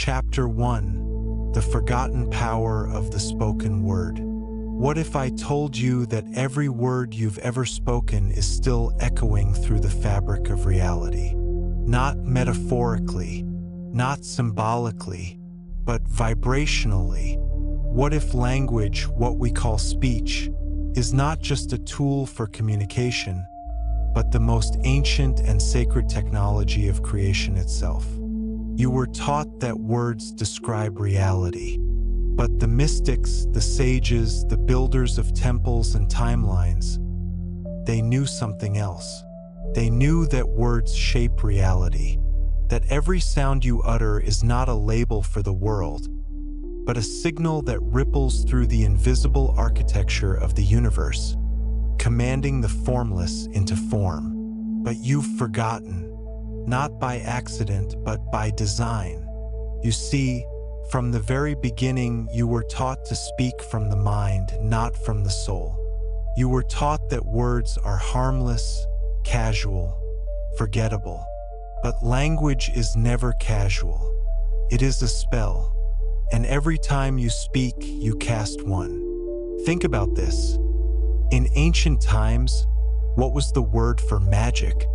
Chapter 1: The Forgotten Power of the Spoken Word. What if I told you that every word you've ever spoken is still echoing through the fabric of reality? Not metaphorically, not symbolically, but vibrationally. What if language, what we call speech, is not just a tool for communication, but the most ancient and sacred technology of creation itself? You were taught that words describe reality, but the mystics, the sages, the builders of temples and timelines, they knew something else. They knew that words shape reality, that every sound you utter is not a label for the world, but a signal that ripples through the invisible architecture of the universe, commanding the formless into form. But you've forgotten, not by accident, but by design. You see, from the very beginning, you were taught to speak from the mind, not from the soul. You were taught that words are harmless, casual, forgettable. But language is never casual. It is a spell, and every time you speak, you cast one. Think about this. In ancient times, what was the word for magic?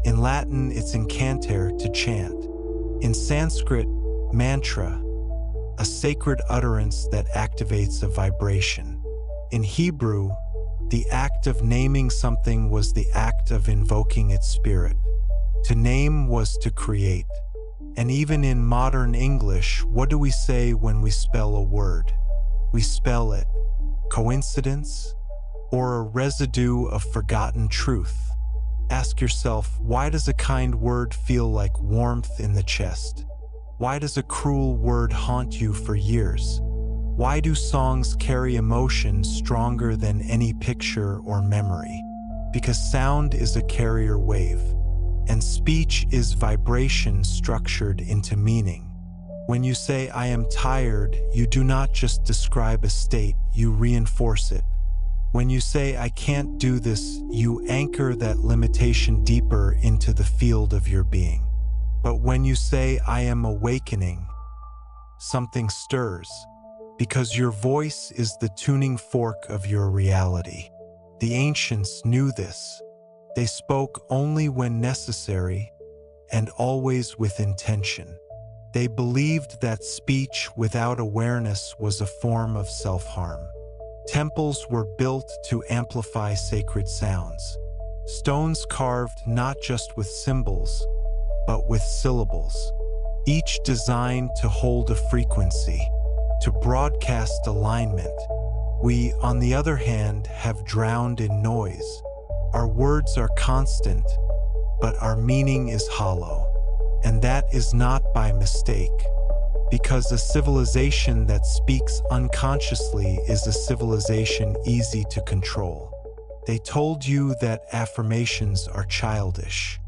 In Latin, it's incantare, to chant. In Sanskrit, mantra, a sacred utterance that activates a vibration. In Hebrew, the act of naming something was the act of invoking its spirit. To name was to create. And even in modern English, what do we say when we spell a word? We spell it coincidence or a residue of forgotten truth. Ask yourself, why does a kind word feel like warmth in the chest? Why does a cruel word haunt you for years? Why do songs carry emotion stronger than any picture or memory? Because sound is a carrier wave, and speech is vibration structured into meaning. When you say, "I am tired," you do not just describe a state, you reinforce it. When you say, "I can't do this," you anchor that limitation deeper into the field of your being. But when you say, "I am awakening," something stirs, because your voice is the tuning fork of your reality. The ancients knew this. They spoke only when necessary and always with intention. They believed that speech without awareness was a form of self-harm. Temples were built to amplify sacred sounds. Stones carved not just with symbols, but with syllables, each designed to hold a frequency, to broadcast alignment. We, on the other hand, have drowned in noise. Our words are constant, but our meaning is hollow. And that is not by mistake, because a civilization that speaks unconsciously is a civilization easy to control. They told you that affirmations are childish,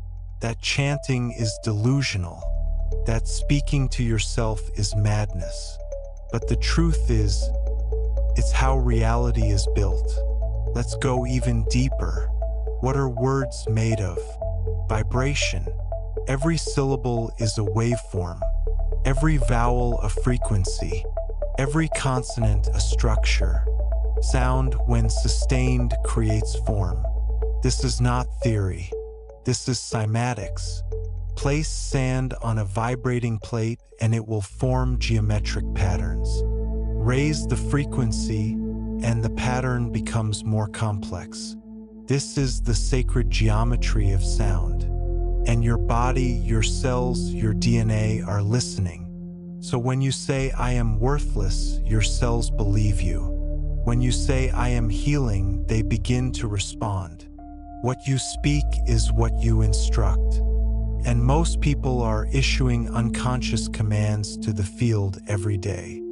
that chanting is delusional, that speaking to yourself is madness. But the truth is, it's how reality is built. Let's go even deeper. What are words made of? Vibration. Every syllable is a waveform, every vowel a frequency, every consonant a structure. Sound, when sustained, creates form. This is not theory. This is cymatics. Place sand on a vibrating plate and it will form geometric patterns. Raise the frequency and the pattern becomes more complex. This is the sacred geometry of sound. And your body, your cells, your DNA are listening. So when you say, "I am worthless," your cells believe you. When you say, "I am healing," they begin to respond. What you speak is what you instruct. And most people are issuing unconscious commands to the field every day.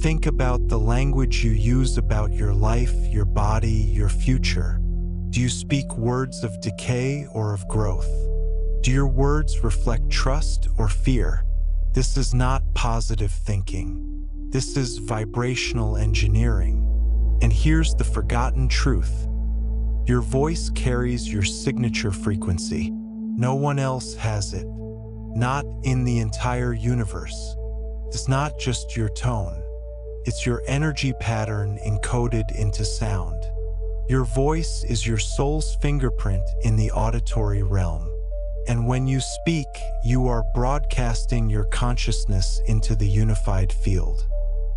Think about the language you use about your life, your body, your future. Do you speak words of decay or of growth? Do your words reflect trust or fear? This is not positive thinking. This is vibrational engineering. And here's the forgotten truth. Your voice carries your signature frequency. No one else has it. Not in the entire universe. It's not just your tone. It's your energy pattern encoded into sound. Your voice is your soul's fingerprint in the auditory realm. And when you speak, you are broadcasting your consciousness into the unified field.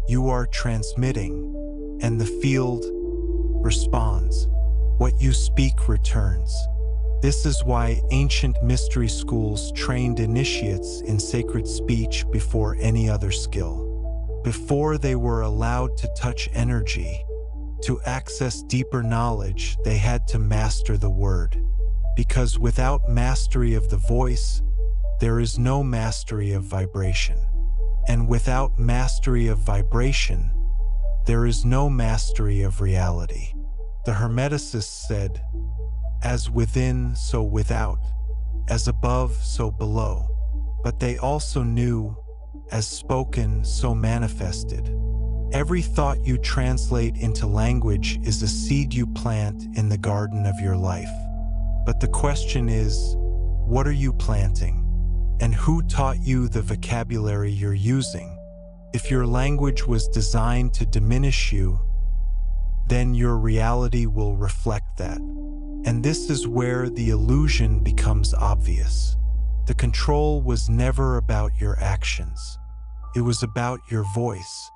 You are transmitting, and the field responds. What you speak returns. This is why ancient mystery schools trained initiates in sacred speech before any other skill. Before they were allowed to touch energy, to access deeper knowledge, they had to master the word. Because without mastery of the voice, there is no mastery of vibration. And without mastery of vibration, there is no mastery of reality. The Hermeticists said, as within, so without, as above, so below. But they also knew, as spoken, so manifested. Every thought you translate into language is a seed you plant in the garden of your life. But the question is, what are you planting? And who taught you the vocabulary you're using? If your language was designed to diminish you, then your reality will reflect that. And this is where the illusion becomes obvious. The control was never about your actions. It was about your voice,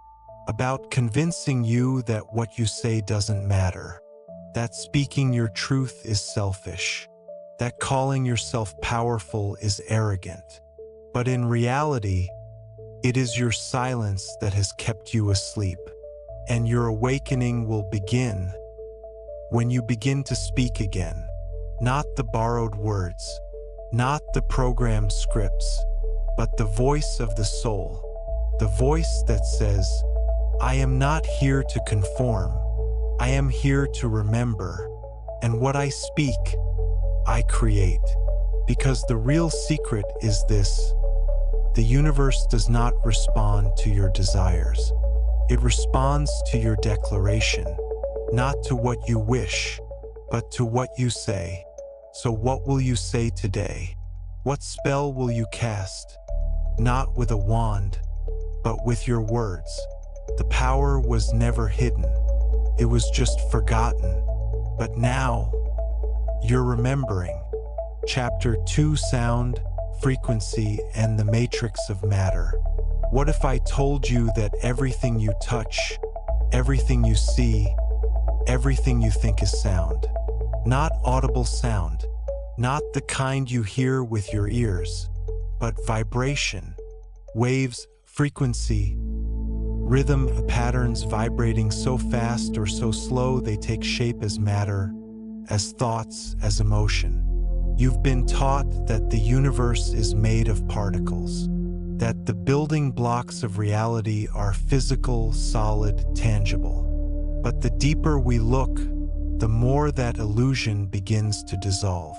about convincing you that what you say doesn't matter, that speaking your truth is selfish, that calling yourself powerful is arrogant. But in reality, it is your silence that has kept you asleep, and your awakening will begin when you begin to speak again. Not the borrowed words, not the programmed scripts, but the voice of the soul, the voice that says, I am not here to conform, I am here to remember, and what I speak, I create. Because the real secret is this: the universe does not respond to your desires. It responds to your declaration, not to what you wish, but to what you say. So what will you say today? What spell will you cast? Not with a wand, but with your words. The power was never hidden. It was just forgotten. But now, you're remembering. Chapter 2: Sound, Frequency, and the Matrix of Matter. What if I told you that everything you touch, everything you see, everything you think is sound? Not audible sound, not the kind you hear with your ears, but vibration, waves, frequency, rhythm, patterns vibrating so fast or so slow they take shape as matter, as thoughts, as emotion. You've been taught that the universe is made of particles, that the building blocks of reality are physical, solid, tangible. But the deeper we look, the more that illusion begins to dissolve.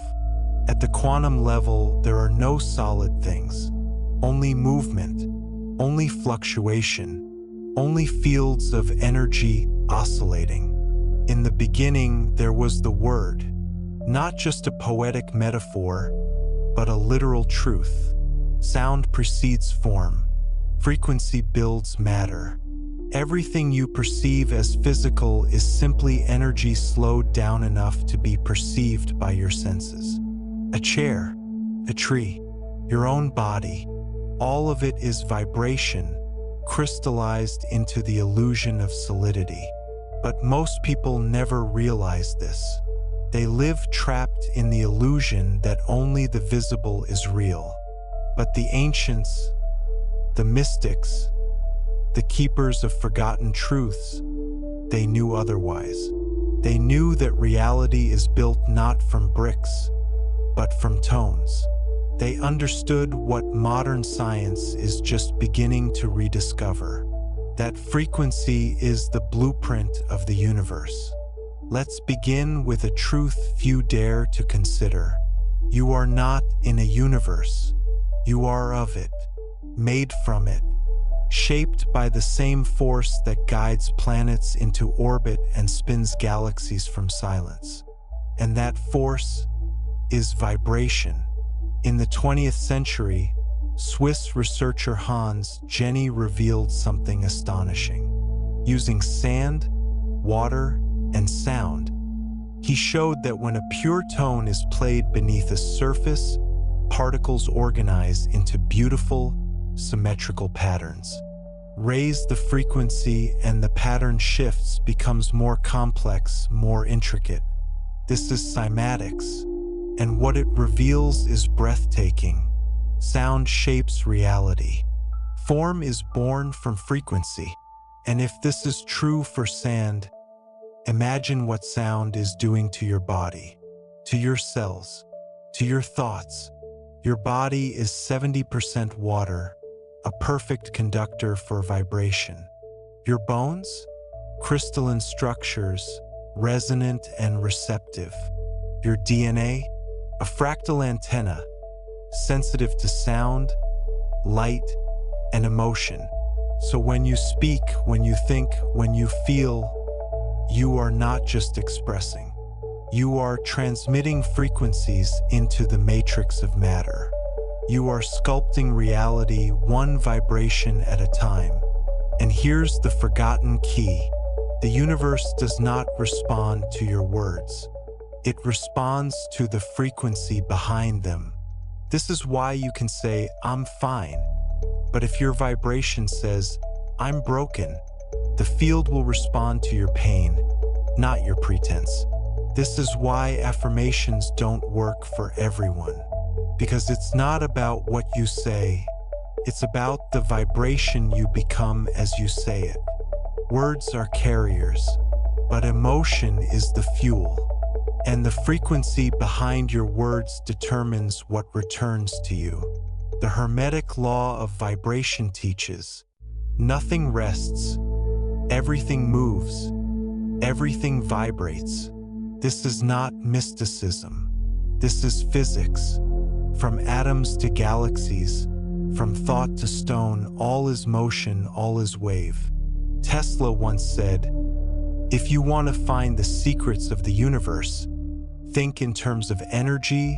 At the quantum level, there are no solid things, only movement, only fluctuation, only fields of energy oscillating. In the beginning, there was the Word, not just a poetic metaphor, but a literal truth. Sound precedes form. Frequency builds matter. Everything you perceive as physical is simply energy slowed down enough to be perceived by your senses. A chair, a tree, your own body, all of it is vibration, crystallized into the illusion of solidity. But most people never realize this. They live trapped in the illusion that only the visible is real. But the ancients, the mystics, the keepers of forgotten truths, they knew otherwise. They knew that reality is built not from bricks, but from tones. They understood what modern science is just beginning to rediscover, that frequency is the blueprint of the universe. Let's begin with a truth few dare to consider. You are not in a universe. You are of it, made from it, shaped by the same force that guides planets into orbit and spins galaxies from silence. And that force is vibration. In the 20th century, Swiss researcher Hans Jenny revealed something astonishing. Using sand, water, and sound, he showed that when a pure tone is played beneath a surface, particles organize into beautiful, symmetrical patterns. Raise the frequency and the pattern shifts, becomes more complex, more intricate. This is cymatics, and what it reveals is breathtaking. Sound shapes reality. Form is born from frequency, and if this is true for sand, imagine what sound is doing to your body, to your cells, to your thoughts. Your body is 70% water, a perfect conductor for vibration. Your bones? Crystalline structures, resonant and receptive. Your DNA? A fractal antenna, sensitive to sound, light, and emotion. So when you speak, when you think, when you feel, you are not just expressing. You are transmitting frequencies into the matrix of matter. You are sculpting reality one vibration at a time. And here's the forgotten key. The universe does not respond to your words. It responds to the frequency behind them. This is why you can say, "I'm fine." But if your vibration says, "I'm broken," the field will respond to your pain, not your pretense. This is why affirmations don't work for everyone. Because it's not about what you say, it's about the vibration you become as you say it. Words are carriers, but emotion is the fuel. And the frequency behind your words determines what returns to you. The Hermetic law of vibration teaches, nothing rests, everything moves, everything vibrates. This is not mysticism. This is physics. From atoms to galaxies, from thought to stone, all is motion, all is wave. Tesla once said, "If you want to find the secrets of the universe, think in terms of energy,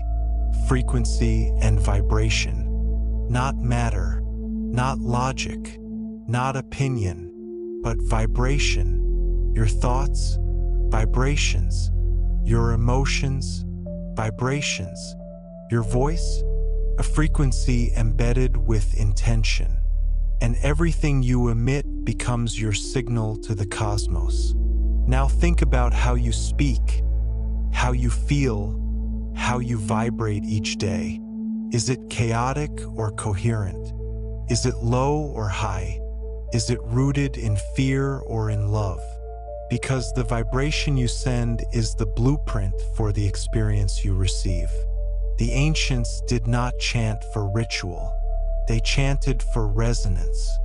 frequency, and vibration. Not matter, not logic, not opinion, but vibration. Your thoughts, vibrations. Your emotions, vibrations. Your voice, a frequency embedded with intention. And everything you emit becomes your signal to the cosmos." Now think about how you speak, how you feel, how you vibrate each day. Is it chaotic or coherent? Is it low or high? Is it rooted in fear or in love? Because the vibration you send is the blueprint for the experience you receive. The ancients did not chant for ritual. They chanted for resonance.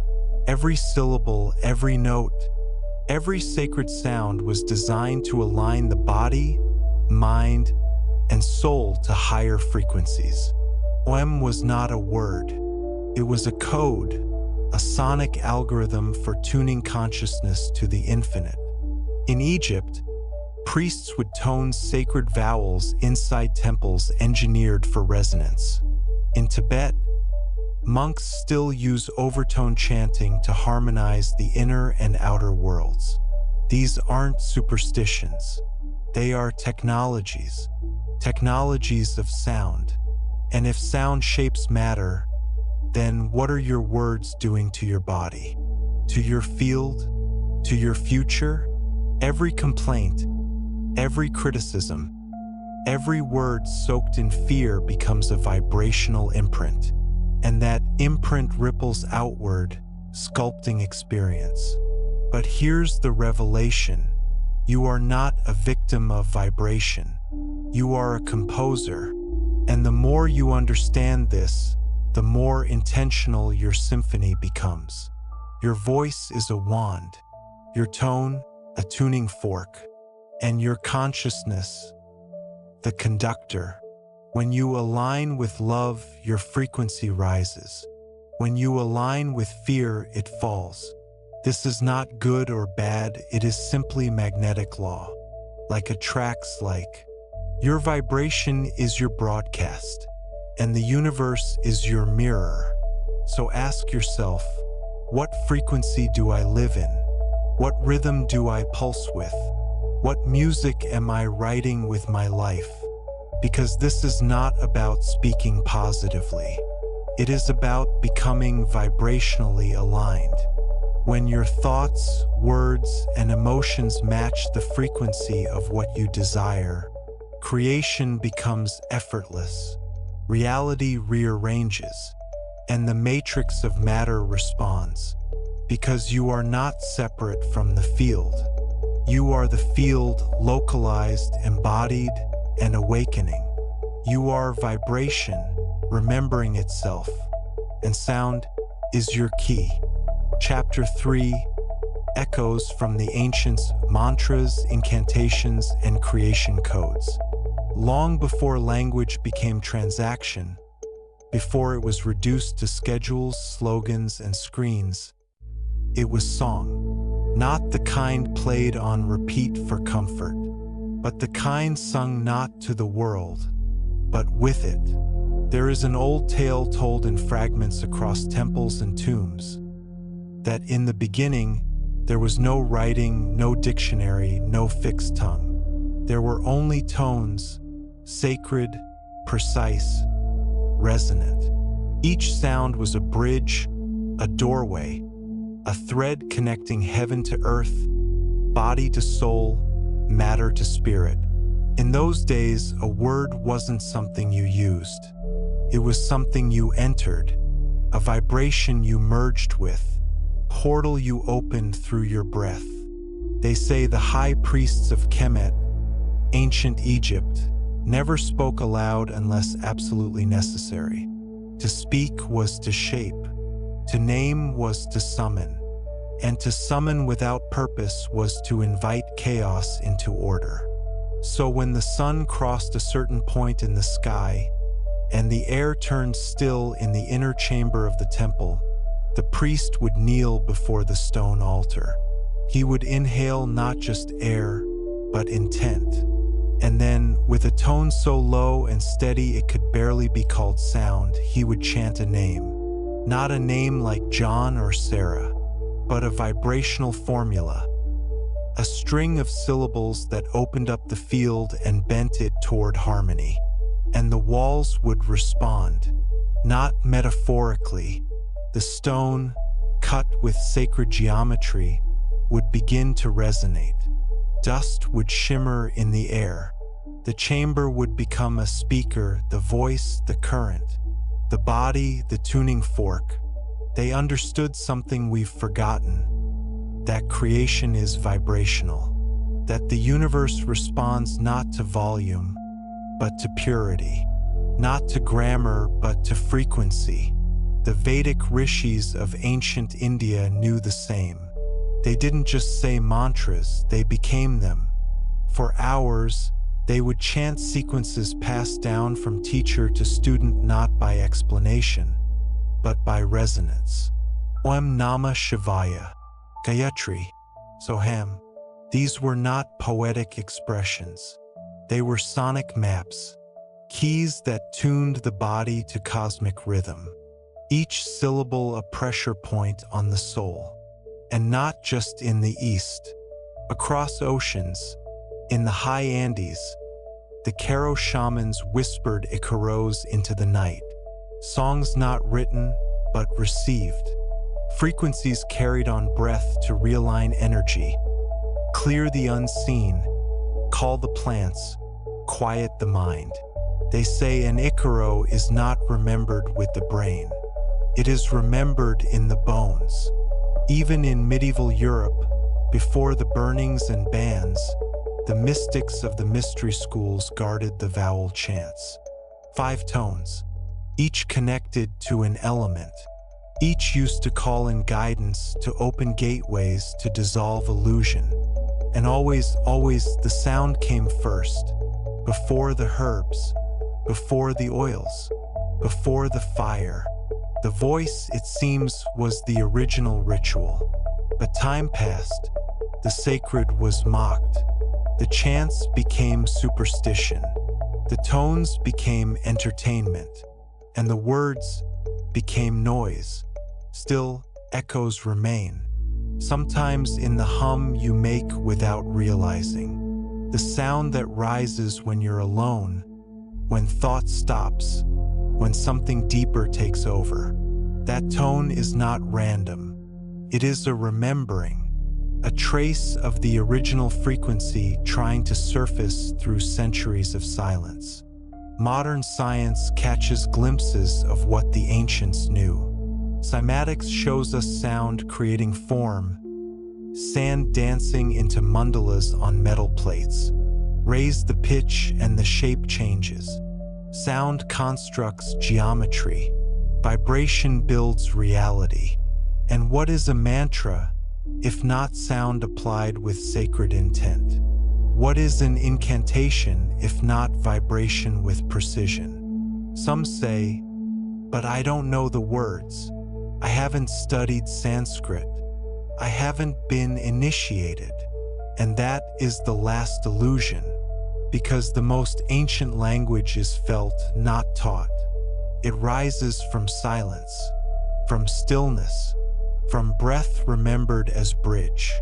Every syllable, every note, every sacred sound was designed to align the body, mind, and soul to higher frequencies. Om was not a word. It was a code, a sonic algorithm for tuning consciousness to the infinite. In Egypt, priests would tone sacred vowels inside temples engineered for resonance. In Tibet, monks still use overtone chanting to harmonize the inner and outer worlds. These aren't superstitions. They are technologies of sound. And if sound shapes matter, then what are your words doing to your body, to your field, to your future? Every complaint, every criticism, every word soaked in fear becomes a vibrational imprint, and that imprint ripples outward, sculpting experience. But here's the revelation. You are not a victim of vibration. You are a composer. And the more you understand this, the more intentional your symphony becomes. Your voice is a wand, your tone, a tuning fork, and your consciousness, the conductor. When you align with love, your frequency rises. When you align with fear, it falls. This is not good or bad, it is simply magnetic law. Like attracts like. Your vibration is your broadcast, and the universe is your mirror. So ask yourself, what frequency do I live in? What rhythm do I pulse with? What music am I writing with my life? Because this is not about speaking positively. It is about becoming vibrationally aligned. When your thoughts, words, and emotions match the frequency of what you desire, creation becomes effortless, reality rearranges, and the matrix of matter responds. Because you are not separate from the field. You are the field, localized, embodied, and awakening. You are vibration, remembering itself, and sound is your key. Chapter 3: Echoes from the Ancients, Mantras, Incantations, and Creation Codes. Long before language became transaction, before it was reduced to schedules, slogans, and screens, it was song. Not the kind played on repeat for comfort, but the kind sung not to the world, but with it. There is an old tale told in fragments across temples and tombs, that in the beginning, there was no writing, no dictionary, no fixed tongue. There were only tones, sacred, precise, resonant. Each sound was a bridge, a doorway, a thread connecting heaven to earth, body to soul, matter to spirit. In those days, a word wasn't something you used. It was something you entered, a vibration you merged with, portal you opened through your breath. They say the high priests of Kemet, ancient Egypt, never spoke aloud unless absolutely necessary. To speak was to shape, to name was to summon, and to summon without purpose was to invite chaos into order. So when the sun crossed a certain point in the sky, and the air turned still in the inner chamber of the temple, the priest would kneel before the stone altar. He would inhale not just air, but intent. And then, with a tone so low and steady it could barely be called sound, he would chant a name. Not a name like John or Sarah, but a vibrational formula. A string of syllables that opened up the field and bent it toward harmony. And the walls would respond, not metaphorically. The stone, cut with sacred geometry, would begin to resonate. Dust would shimmer in the air. The chamber would become a speaker, the voice, the current, the body, the tuning fork. They understood something we've forgotten, that creation is vibrational, that the universe responds not to volume, but to purity, not to grammar, but to frequency. The Vedic rishis of ancient India knew the same. They didn't just say mantras, they became them. For hours, they would chant sequences passed down from teacher to student not by explanation, but by resonance. Om Namah Shivaya, Gayatri, Soham. These were not poetic expressions. They were sonic maps, keys that tuned the body to cosmic rhythm. Each syllable a pressure point on the soul. And not just in the East. Across oceans, in the high Andes, the Karo shamans whispered Icaros into the night. Songs not written, but received. Frequencies carried on breath to realign energy. Clear the unseen, call the plants, quiet the mind. They say an Icaro is not remembered with the brain. It is remembered in the bones. Even in medieval Europe, before the burnings and bans, the mystics of the mystery schools guarded the vowel chants. 5 tones, each connected to an element. Each used to call in guidance, to open gateways, to dissolve illusion. And always the sound came first, before the herbs, before the oils, before the fire. The voice, it seems, was the original ritual. But time passed. The sacred was mocked. The chants became superstition. The tones became entertainment. And the words became noise. Still, echoes remain, sometimes in the hum you make without realizing. The sound that rises when you're alone, when thought stops, when something deeper takes over. That tone is not random. It is a remembering, a trace of the original frequency trying to surface through centuries of silence. Modern science catches glimpses of what the ancients knew. Cymatics shows us sound creating form, sand dancing into mandalas on metal plates. Raise the pitch and the shape changes. Sound constructs geometry. Vibration builds reality. And what is a mantra, if not sound applied with sacred intent? What is an incantation, if not vibration with precision? Some say, but I don't know the words. I haven't studied Sanskrit. I haven't been initiated. And that is the last illusion, because the most ancient language is felt, not taught. It rises from silence, from stillness, from breath remembered as bridge.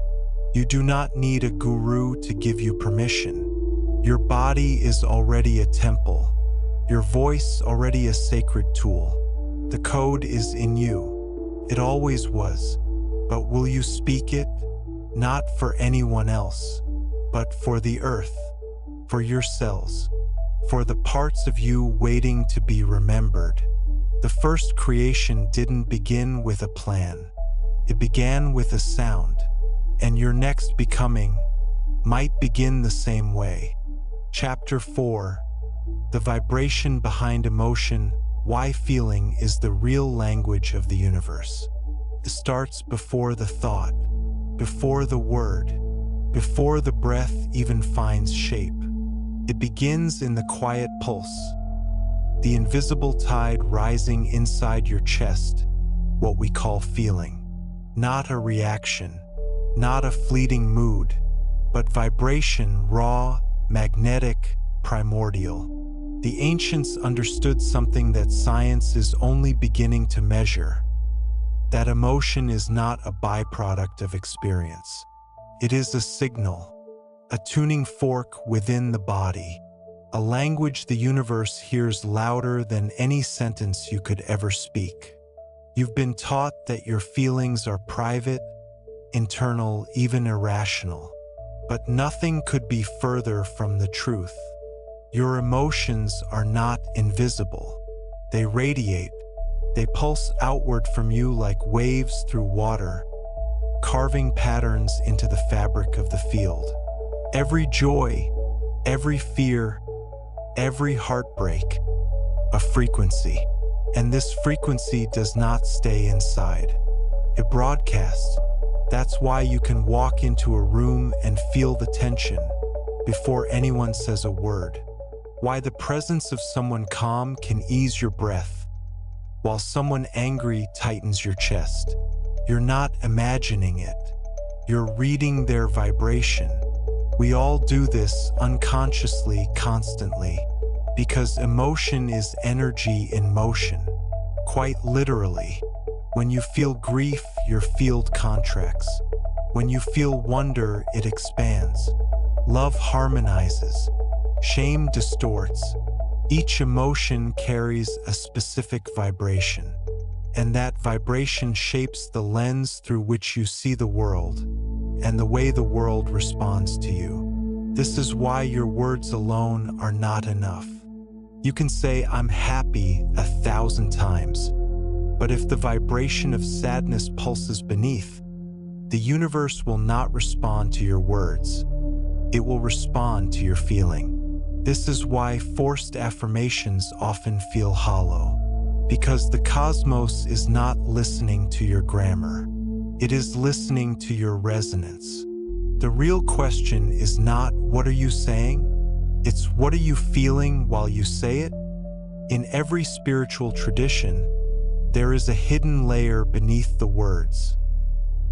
You do not need a guru to give you permission. Your body is already a temple, your voice already a sacred tool. The code is in you. It always was. But will you speak it? Not for anyone else, but for the earth, for your cells, for the parts of you waiting to be remembered. The first creation didn't begin with a plan. It began with a sound, and your next becoming might begin the same way. Chapter 4. The vibration behind emotion, why feeling is the real language of the universe. It starts before the thought, before the word, before the breath even finds shape. It begins in the quiet pulse, the invisible tide rising inside your chest, what we call feeling. Not a reaction, not a fleeting mood, but vibration, raw, magnetic, primordial. The ancients understood something that science is only beginning to measure. That emotion is not a byproduct of experience. It is a signal, a tuning fork within the body, a language the universe hears louder than any sentence you could ever speak. You've been taught that your feelings are private, internal, even irrational. But nothing could be further from the truth. Your emotions are not invisible. They radiate. They pulse outward from you like waves through water, carving patterns into the fabric of the field. Every joy, every fear, every heartbreak, a frequency. And this frequency does not stay inside. It broadcasts. That's why you can walk into a room and feel the tension before anyone says a word. Why the presence of someone calm can ease your breath, while someone angry tightens your chest. You're not imagining it. You're reading their vibration. We all do this unconsciously, constantly, because emotion is energy in motion. Quite literally, when you feel grief, your field contracts. When you feel wonder, it expands. Love harmonizes. Shame distorts. Each emotion carries a specific vibration, and that vibration shapes the lens through which you see the world and the way the world responds to you. This is why your words alone are not enough. You can say, "I'm happy" 1,000 times, but if the vibration of sadness pulses beneath, the universe will not respond to your words. It will respond to your feeling. This is why forced affirmations often feel hollow, because the cosmos is not listening to your grammar. It is listening to your resonance. The real question is not, what are you saying? It's, what are you feeling while you say it? In every spiritual tradition, there is a hidden layer beneath the words.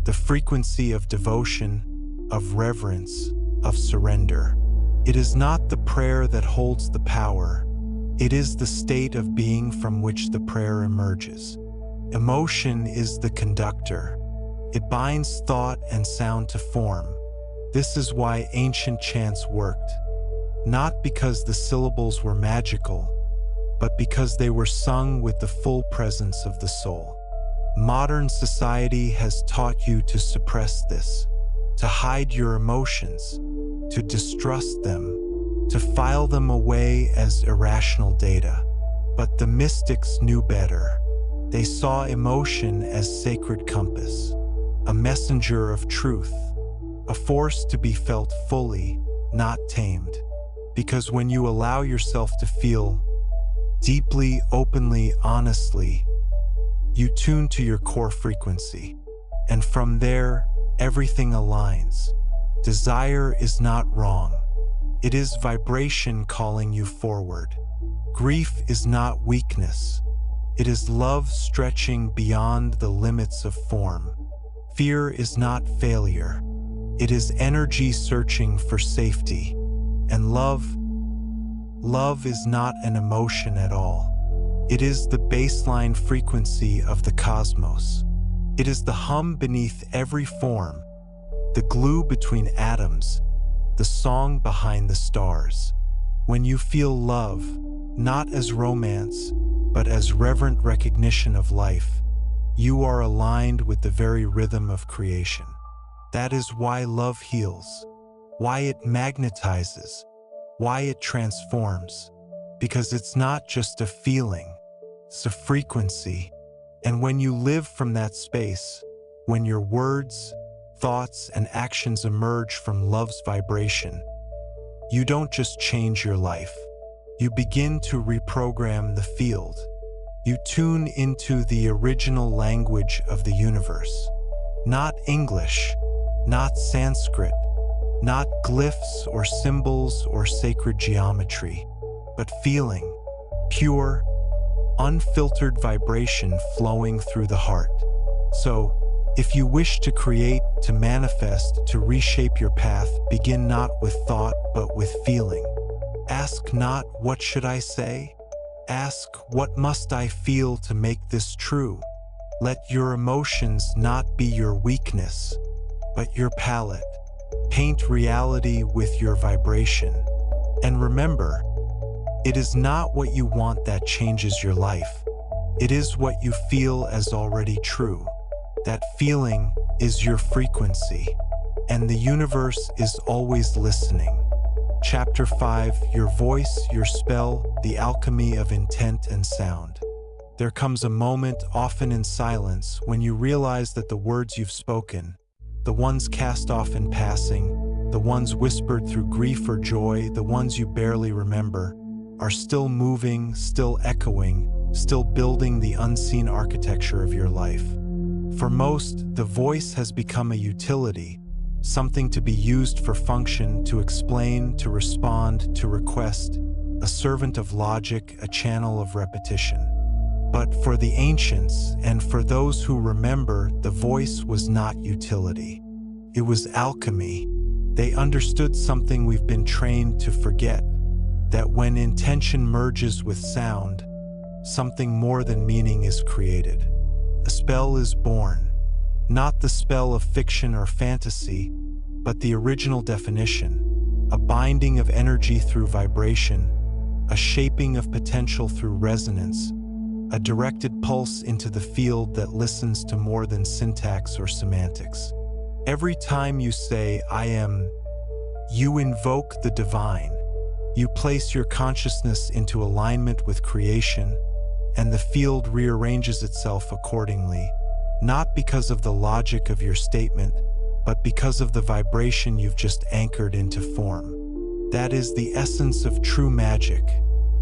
The frequency of devotion, of reverence, of surrender. It is not the prayer that holds the power. It is the state of being from which the prayer emerges. Emotion is the conductor. It binds thought and sound to form. This is why ancient chants worked. Not because the syllables were magical, but because they were sung with the full presence of the soul. Modern society has taught you to suppress this, to hide your emotions, to distrust them, to file them away as irrational data. But the mystics knew better. They saw emotion as sacred compass, a messenger of truth, a force to be felt fully, not tamed. Because when you allow yourself to feel deeply, openly, honestly, you tune to your core frequency. And from there, everything aligns. Desire is not wrong. It is vibration calling you forward. Grief is not weakness. It is love stretching beyond the limits of form. Fear is not failure. It is energy searching for safety. And love is not an emotion at all. It is the baseline frequency of the cosmos. It is the hum beneath every form, the glue between atoms, the song behind the stars. When you feel love, not as romance, but as reverent recognition of life, you are aligned with the very rhythm of creation. That is why love heals, why it magnetizes, why it transforms. Because it's not just a feeling, it's a frequency. And when you live from that space, when your words, thoughts, and actions emerge from love's vibration, you don't just change your life. You begin to reprogram the field. You tune into the original language of the universe. Not English, not Sanskrit, not glyphs or symbols or sacred geometry, but feeling, pure, unfiltered vibration flowing through the heart. So, if you wish to create, to manifest, to reshape your path, begin not with thought but with feeling. Ask not, what should I say? Ask, what must I feel to make this true? Let your emotions not be your weakness, but your palette. Paint reality with your vibration. And remember, it is not what you want that changes your life. It is what you feel as already true. That feeling is your frequency, and the universe is always listening. Chapter 5: Your Voice, Your Spell, the Alchemy of Intent and Sound. There comes a moment, often in silence, when you realize that the words you've spoken, the ones cast off in passing, the ones whispered through grief or joy, the ones you barely remember, are still moving, still echoing, still building the unseen architecture of your life. For most, the voice has become a utility, something to be used for function, to explain, to respond, to request, a servant of logic, a channel of repetition. But for the ancients, and for those who remember, the voice was not utility. It was alchemy. They understood something we've been trained to forget, that when intention merges with sound, something more than meaning is created. A spell is born, not the spell of fiction or fantasy, but the original definition, a binding of energy through vibration, a shaping of potential through resonance, a directed pulse into the field that listens to more than syntax or semantics. Every time you say, "I am," you invoke the divine. You place your consciousness into alignment with creation, and the field rearranges itself accordingly, not because of the logic of your statement, but because of the vibration you've just anchored into form. That is the essence of true magic,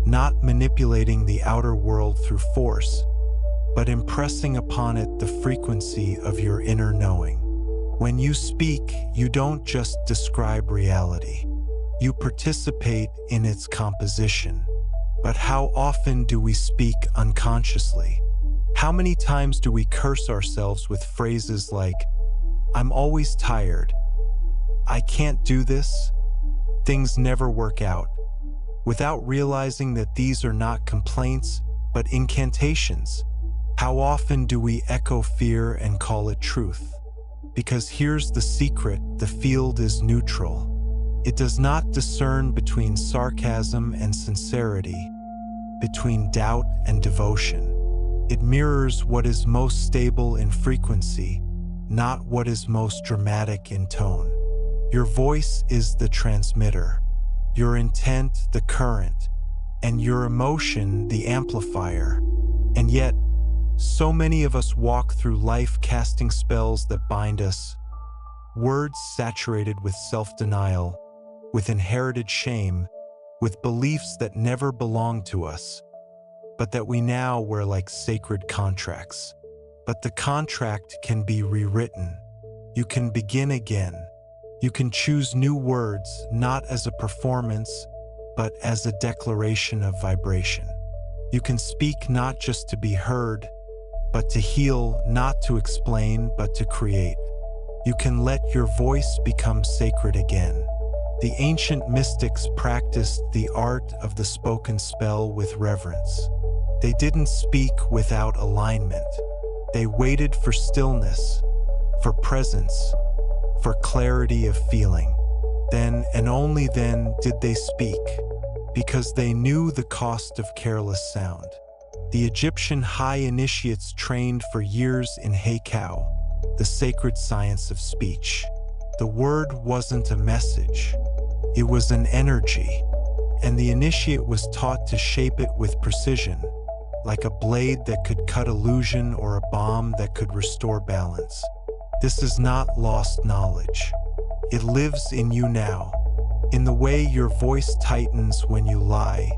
not manipulating the outer world through force, but impressing upon it the frequency of your inner knowing. When you speak, you don't just describe reality. You participate in its composition. But how often do we speak unconsciously? How many times do we curse ourselves with phrases like, "I'm always tired," "I can't do this," "things never work out," without realizing that these are not complaints, but incantations, How often do we echo fear and call it truth? Because here's the secret: the field is neutral. It does not discern between sarcasm and sincerity, between doubt and devotion. It mirrors what is most stable in frequency, not what is most dramatic in tone. Your voice is the transmitter, your intent the current, and your emotion the amplifier. And yet, so many of us walk through life casting spells that bind us, words saturated with self-denial, with inherited shame, with beliefs that never belonged to us, but that we now wear like sacred contracts. But the contract can be rewritten. You can begin again. You can choose new words, not as a performance, but as a declaration of vibration. You can speak not just to be heard, but to heal, not to explain, but to create. You can let your voice become sacred again. The ancient mystics practiced the art of the spoken spell with reverence. They didn't speak without alignment. They waited for stillness, for presence, for clarity of feeling. Then and only then did they speak, because they knew the cost of careless sound. The Egyptian high initiates trained for years in Heikau, the sacred science of speech. The word wasn't a message, it was an energy, and the initiate was taught to shape it with precision, like a blade that could cut illusion or a bomb that could restore balance. This is not lost knowledge. It lives in you now, in the way your voice tightens when you lie,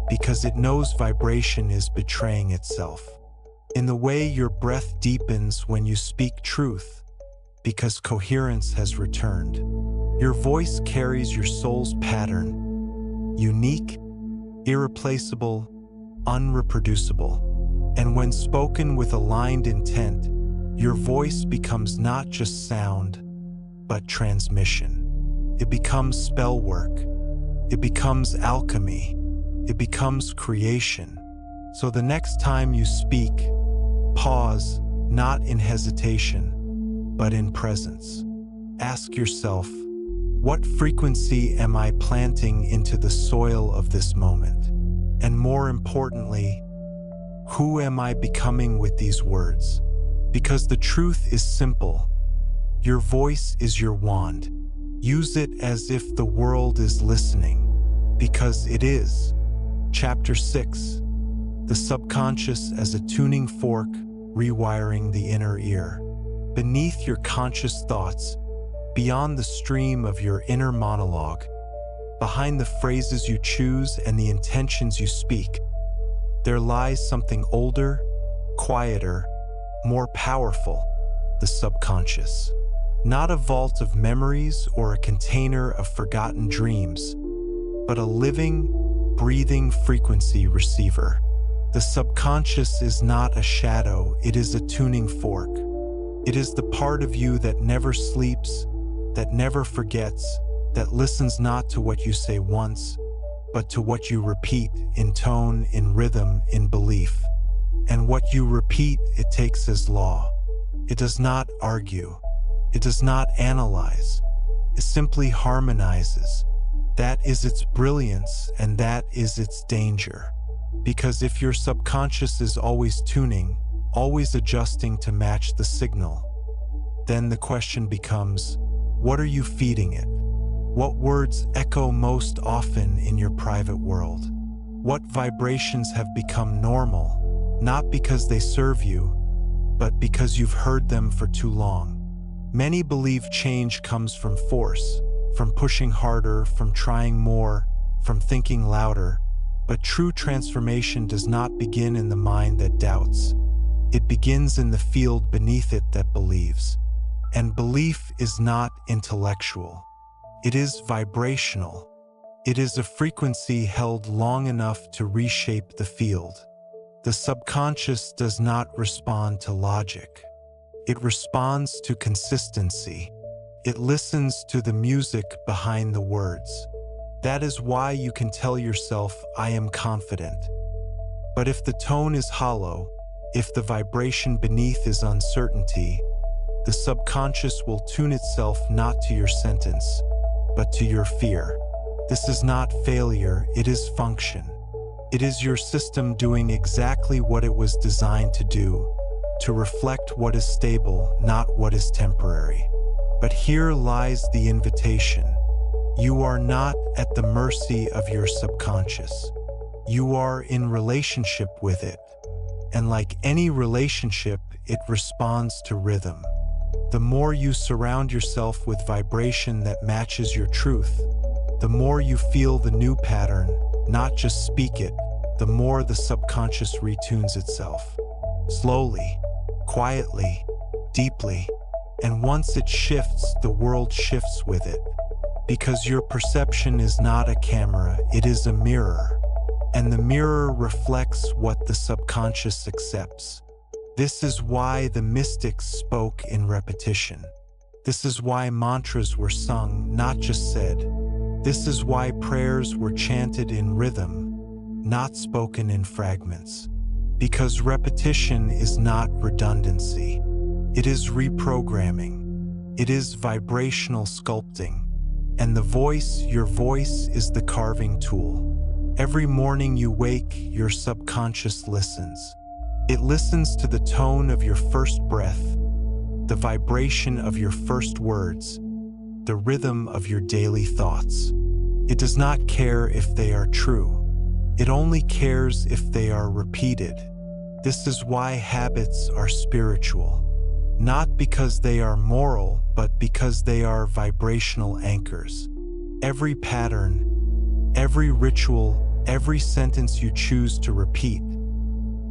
because it knows vibration is betraying itself. In the way your breath deepens when you speak truth, because coherence has returned. Your voice carries your soul's pattern, unique, irreplaceable, unreproducible. And when spoken with aligned intent, your voice becomes not just sound, but transmission. It becomes spell work. It becomes alchemy. It becomes creation. So the next time you speak, pause, not in hesitation, but in presence. Ask yourself, what frequency am I planting into the soil of this moment? And more importantly, who am I becoming with these words? Because the truth is simple. Your voice is your wand. Use it as if the world is listening, because it is. Chapter 6. The subconscious as a tuning fork, rewiring the inner ear. Beneath your conscious thoughts, beyond the stream of your inner monologue, behind the phrases you choose and the intentions you speak, there lies something older, quieter, more powerful, the subconscious. Not a vault of memories or a container of forgotten dreams, but a living, breathing frequency receiver. The subconscious is not a shadow, it is a tuning fork. It is the part of you that never sleeps, that never forgets, that listens not to what you say once, but to what you repeat in tone, in rhythm, in belief. And what you repeat, it takes as law. It does not argue. It does not analyze. It simply harmonizes. That is its brilliance, and that is its danger. Because if your subconscious is always tuning, always adjusting to match the signal, then the question becomes, what are you feeding it? What words echo most often in your private world? What vibrations have become normal, not because they serve you, but because you've heard them for too long? Many believe change comes from force, from pushing harder, from trying more, from thinking louder. But true transformation does not begin in the mind that doubts. It begins in the field beneath it that believes. And belief is not intellectual. It is vibrational. It is a frequency held long enough to reshape the field. The subconscious does not respond to logic. It responds to consistency. It listens to the music behind the words. That is why you can tell yourself, I am confident. But if the tone is hollow, If the vibration beneath is uncertainty, the subconscious will tune itself not to your sentence, but to your fear. This is not failure, it is function. It is your system doing exactly what it was designed to do, to reflect what is stable, not what is temporary. But here lies the invitation. You are not at the mercy of your subconscious. You are in relationship with it. And like any relationship, it responds to rhythm. The more you surround yourself with vibration that matches your truth, the more you feel the new pattern, not just speak it, the more the subconscious retunes itself. Slowly, quietly, deeply, and once it shifts, the world shifts with it. Because your perception is not a camera, it is a mirror. And the mirror reflects what the subconscious accepts. This is why the mystics spoke in repetition. This is why mantras were sung, not just said. This is why prayers were chanted in rhythm, not spoken in fragments. Because repetition is not redundancy. It is reprogramming. It is vibrational sculpting. And the voice, your voice, is the carving tool. Every morning you wake, your subconscious listens. It listens to the tone of your first breath, the vibration of your first words, the rhythm of your daily thoughts. It does not care if they are true. It only cares if they are repeated. This is why habits are spiritual. Not because they are moral, but because they are vibrational anchors. Every pattern, every ritual, every sentence you choose to repeat,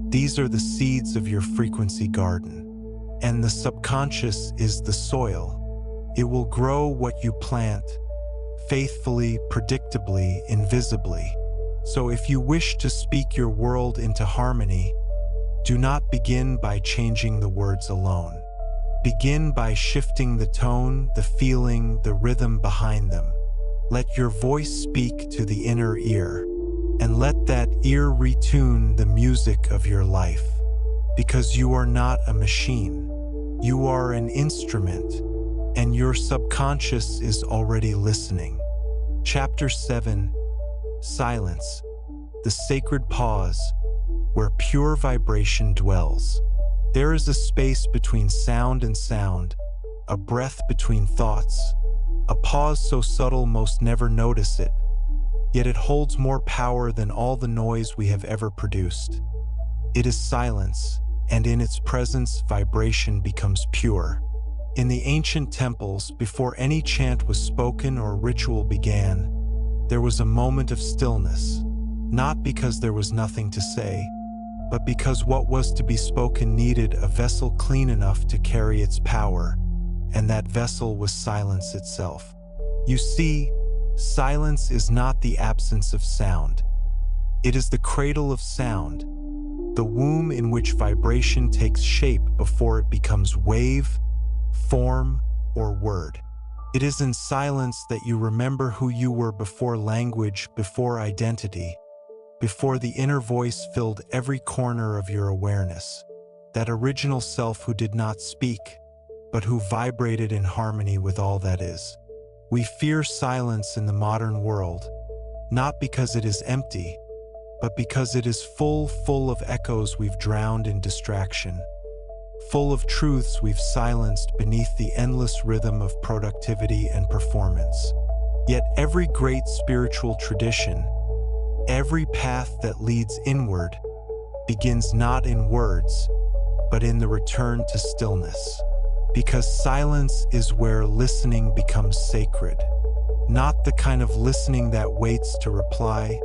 these are the seeds of your frequency garden. And the subconscious is the soil. It will grow what you plant, faithfully, predictably, invisibly. So if you wish to speak your world into harmony, do not begin by changing the words alone. Begin by shifting the tone, the feeling, the rhythm behind them. Let your voice speak to the inner ear, and let that ear retune the music of your life. Because you are not a machine. You are an instrument, and your subconscious is already listening. Chapter 7, Silence, the sacred pause, where pure vibration dwells. There is a space between sound and sound, a breath between thoughts, a pause so subtle most never notice it, yet it holds more power than all the noise we have ever produced. It is silence, and in its presence, vibration becomes pure. In the ancient temples, before any chant was spoken or ritual began, there was a moment of stillness, not because there was nothing to say, but because what was to be spoken needed a vessel clean enough to carry its power, and that vessel was silence itself. You see, silence is not the absence of sound. It is the cradle of sound, the womb in which vibration takes shape before it becomes wave, form, or word. It is in silence that you remember who you were before language, before identity, before the inner voice filled every corner of your awareness. That original self who did not speak, but who vibrated in harmony with all that is. We fear silence in the modern world, not because it is empty, but because it is full of echoes we've drowned in distraction, full of truths we've silenced beneath the endless rhythm of productivity and performance. Yet every great spiritual tradition, every path that leads inward, begins not in words, but in the return to stillness. Because silence is where listening becomes sacred. Not the kind of listening that waits to reply,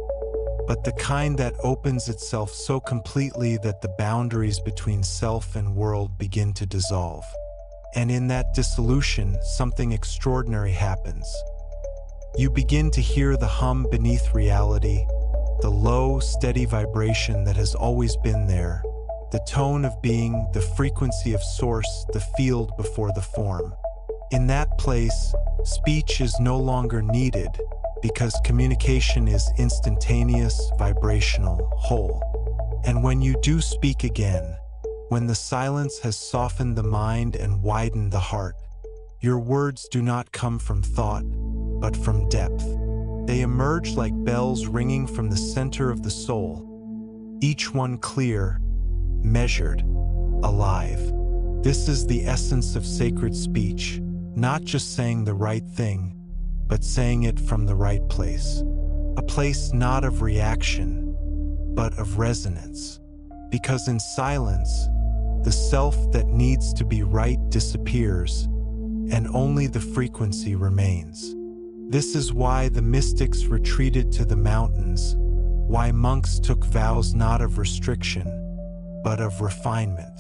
but the kind that opens itself so completely that the boundaries between self and world begin to dissolve. And in that dissolution, something extraordinary happens. You begin to hear the hum beneath reality, the low, steady vibration that has always been there, the tone of being, the frequency of source, the field before the form. In that place, speech is no longer needed because communication is instantaneous, vibrational, whole. And when you do speak again, when the silence has softened the mind and widened the heart. Your words do not come from thought, but from depth. They emerge like bells ringing from the center of the soul, each one clear, measured, alive. This is the essence of sacred speech, not just saying the right thing, but saying it from the right place. A place not of reaction, but of resonance. Because in silence, the self that needs to be right disappears, and only the frequency remains. This is why the mystics retreated to the mountains, why monks took vows not of restriction, but of refinement.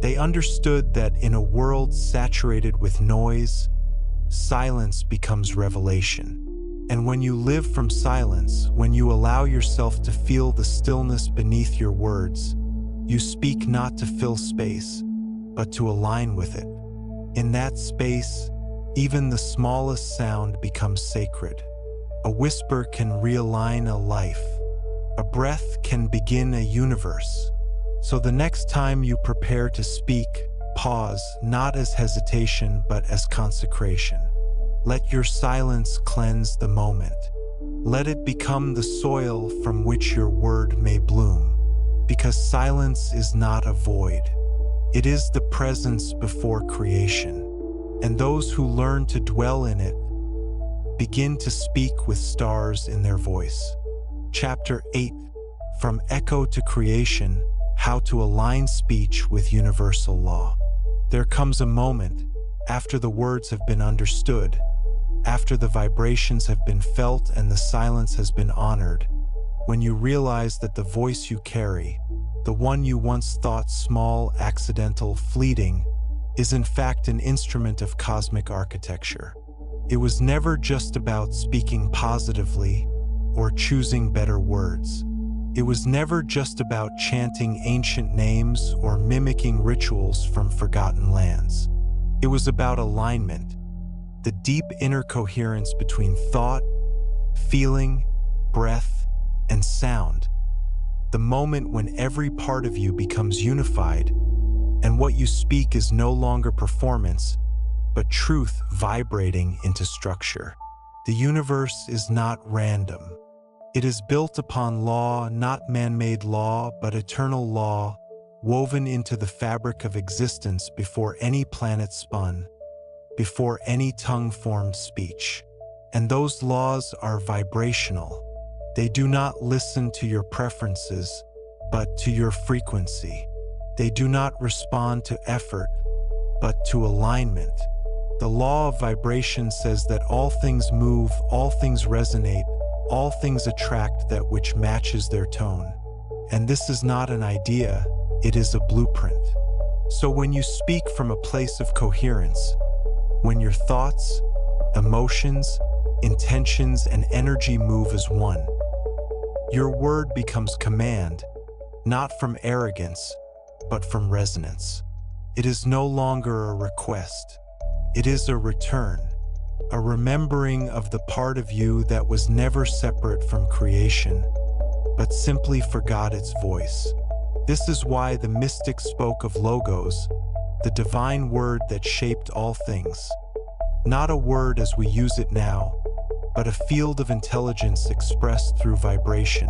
They understood that in a world saturated with noise, silence becomes revelation. And when you live from silence, when you allow yourself to feel the stillness beneath your words, you speak not to fill space, but to align with it. In that space, even the smallest sound becomes sacred. A whisper can realign a life. A breath can begin a universe. So the next time you prepare to speak, pause, not as hesitation, but as consecration. Let your silence cleanse the moment. Let it become the soil from which your word may bloom. Because silence is not a void. It is the presence before creation. And those who learn to dwell in it begin to speak with stars in their voice. Chapter 8, From Echo to Creation, How to Align Speech with Universal Law. There comes a moment, after the words have been understood, after the vibrations have been felt and the silence has been honored, when you realize that the voice you carry, the one you once thought small, accidental, fleeting, is in fact an instrument of cosmic architecture. It was never just about speaking positively or choosing better words. It was never just about chanting ancient names or mimicking rituals from forgotten lands. It was about alignment, the deep inner coherence between thought, feeling, breath, and sound. The moment when every part of you becomes unified, and what you speak is no longer performance, but truth vibrating into structure. The universe is not random. It is built upon law, not man-made law, but eternal law, woven into the fabric of existence before any planet spun, before any tongue formed speech. And those laws are vibrational. They do not listen to your preferences, but to your frequency. They do not respond to effort, but to alignment. The law of vibration says that all things move, all things resonate, all things attract that which matches their tone. And this is not an idea, it is a blueprint. So when you speak from a place of coherence, when your thoughts, emotions, intentions, and energy move as one, your word becomes command, not from arrogance, but from resonance. It is no longer a request. It is a return, a remembering of the part of you that was never separate from creation, but simply forgot its voice. This is why the mystics spoke of logos, the divine word that shaped all things. Not a word as we use it now, but a field of intelligence expressed through vibration,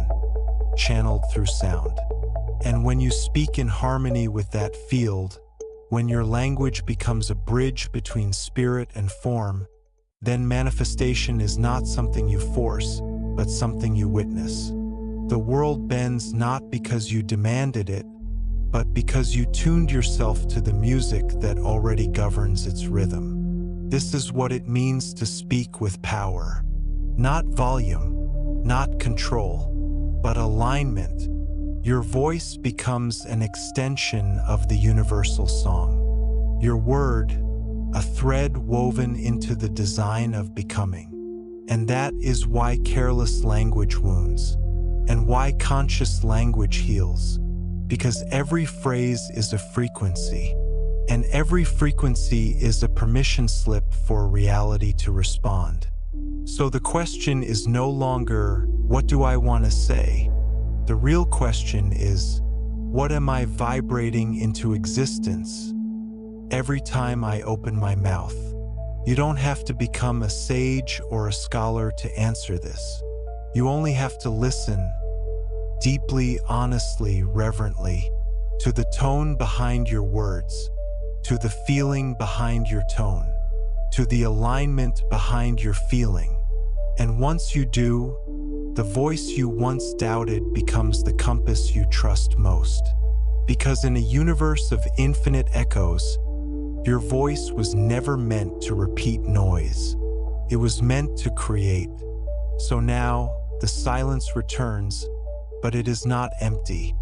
channeled through sound. And when you speak in harmony with that field, when your language becomes a bridge between spirit and form, then manifestation is not something you force, but something you witness. The world bends not because you demanded it, but because you tuned yourself to the music that already governs its rhythm. This is what it means to speak with power. Not volume, not control, but alignment. Your voice becomes an extension of the universal song. Your word, a thread woven into the design of becoming. And that is why careless language wounds, and why conscious language heals. Because every phrase is a frequency, and every frequency is a permission slip for reality to respond. So the question is no longer, what do I want to say? The real question is, What am I vibrating into existence every time I open my mouth? You don't have to become a sage or a scholar to answer this. You only have to listen deeply, honestly, reverently, to the tone behind your words, to the feeling behind your tone, to the alignment behind your feeling. And once you do, the voice you once doubted becomes the compass you trust most. Because in a universe of infinite echoes, your voice was never meant to repeat noise. It was meant to create. So now, the silence returns, but it is not empty.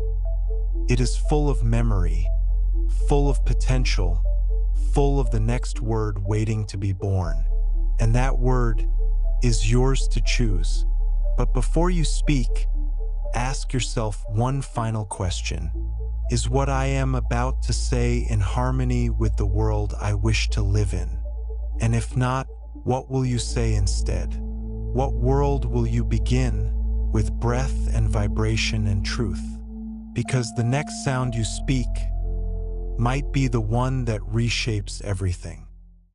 It is full of memory, full of potential, full of the next word waiting to be born. And that word is yours to choose. But before you speak, ask yourself one final question. Is what I am about to say in harmony with the world I wish to live in? And if not, what will you say instead? What world will you begin with breath and vibration and truth? Because the next sound you speak might be the one that reshapes everything.